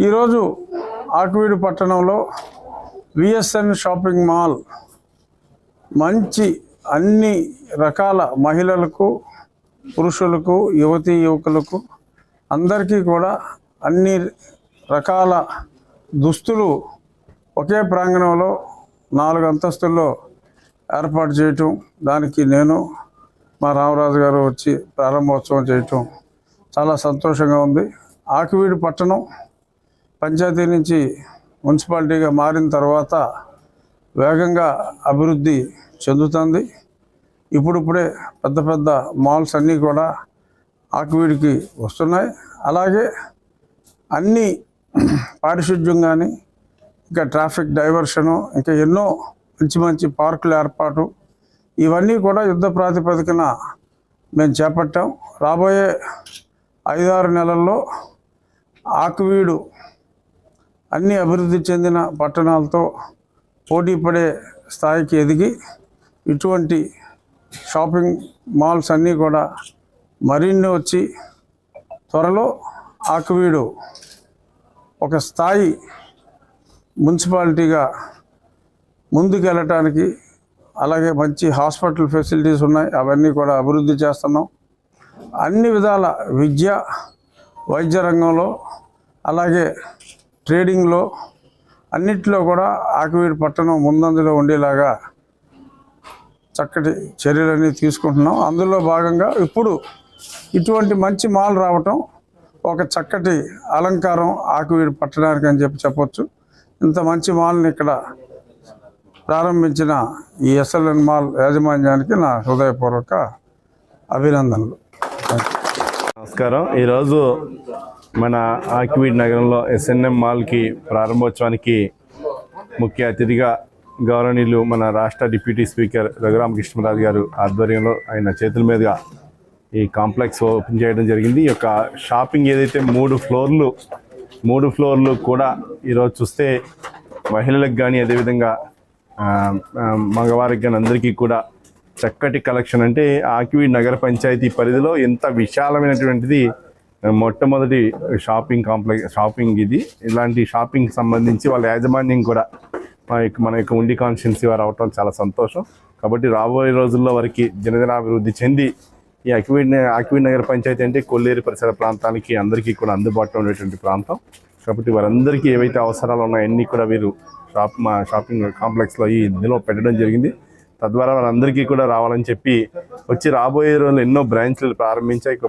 ఈరోజు ఆకువీడు పట్టణంలో VSN shopping mall మంచి అన్ని రకాల మహిళలకు, పురుషులకు, యువతీ యువకులకు అందరికీ కూడా అన్ని రకాల దుస్తులు ఒకే ప్రాంగణంలో 4 అంతస్తుల్లో ఏర్పాటు చేయటం, దానికి నేను మా రామరాజు గారు వచ్చి ప్రారంభోత్సవం చేయటం చాలా సంతోషంగా ఉంది. ఆకువీడు పట్టణం పంచాయతీ నుంచి మున్సిపాలిటీగా మారిన తర్వాత వేగంగా అభివృద్ధి చెందుతుంది. ఇప్పుడిప్పుడే పెద్ద పెద్ద మాల్స్ అన్నీ కూడా ఆకువీడికి వస్తున్నాయి. అలాగే అన్ని పారిశుద్ధ్యం కానీ, ఇంకా ట్రాఫిక్ డైవర్షను, ఇంకా ఎన్నో మంచి మంచి పార్కుల ఏర్పాటు, ఇవన్నీ కూడా యుద్ధ ప్రాతిపదికన మేము చేపట్టాం. రాబోయే 5-6 నెలల్లో ఆకువీడు అన్ని అభివృద్ధి చెందిన పట్టణాలతో పోటీ పడే స్థాయికి ఎదిగి ఇటువంటి షాపింగ్ మాల్స్ అన్నీ కూడా మరిన్ని వచ్చి త్వరలో ఆకువీడు ఒక స్థాయి మున్సిపాలిటీగా ముందుకు వెళ్ళటానికి, అలాగే మంచి హాస్పిటల్ ఫెసిలిటీస్ ఉన్నాయి, అవన్నీ కూడా అభివృద్ధి చేస్తున్నాం. అన్ని విధాల విద్య, వైద్య రంగంలో, అలాగే ట్రేడింగ్లో అన్నిటిలో కూడా ఆకువీడు పట్టణం ముందంజలో ఉండేలాగా చక్కటి చర్యలన్నీ తీసుకుంటున్నాం. అందులో భాగంగా ఇప్పుడు ఇటువంటి మంచి మాల్ రావటం ఒక చక్కటి అలంకారం ఆకువీడు పట్టణానికి అని చెప్పొచ్చు. ఇంత మంచి మాల్ని ఇక్కడ ప్రారంభించిన ఈ ఎస్ఎల్ఎన్ మాల్ యాజమాన్యానికి నా హృదయపూర్వక అభినందనలు. నమస్కారం. ఈరోజు మన ఆకువీడు నగరంలో ఎస్ఎన్ఎం మాల్కి ప్రారంభోత్సవానికి ముఖ్య అతిథిగా గౌరవనీయులు మన రాష్ట్ర డిప్యూటీ స్పీకర్ రఘురామకృష్ణరాజు గారు ఆధ్వర్యంలో ఆయన చేతుల మీదుగా ఈ కాంప్లెక్స్ ఓపెన్ చేయడం జరిగింది. ఈ యొక్క షాపింగ్ ఏదైతే 3 ఫ్లోర్లు కూడా ఈరోజు చూస్తే మహిళలకు కానీ, అదేవిధంగా మగవారికి కానీ అందరికీ కూడా చక్కటి కలెక్షన్. అంటే ఆకువీడు నగర పంచాయతీ పరిధిలో ఎంత విశాలమైనటువంటిది మొట్టమొదటి షాపింగ్ ఇది. ఇలాంటి షాపింగ్కి సంబంధించి వాళ్ళ యాజమాన్యం కూడా మన యొక్క ఉండి కాన్స్టిట్యున్సీ వారు అవటం చాలా సంతోషం. కాబట్టి రాబోయే రోజుల్లో వారికి దినదినాభివృద్ధి చెంది ఈ ఆకువీడు నగర పంచాయతీ అంటే కొల్లేరు పరిసర ప్రాంతానికి అందరికీ కూడా అందుబాటులో ఉండేటువంటి ప్రాంతం. కాబట్టి వారందరికీ ఏవైతే అవసరాలు ఉన్నాయో అన్నీ కూడా వీరు షాపింగ్ కాంప్లెక్స్లో ఈ ఇందులో పెట్టడం జరిగింది. తద్వారా వారందరికీ కూడా రావాలని చెప్పి వచ్చి రాబోయే రోజుల్లో ఎన్నో బ్రాంచ్లు ప్రారంభించాయి.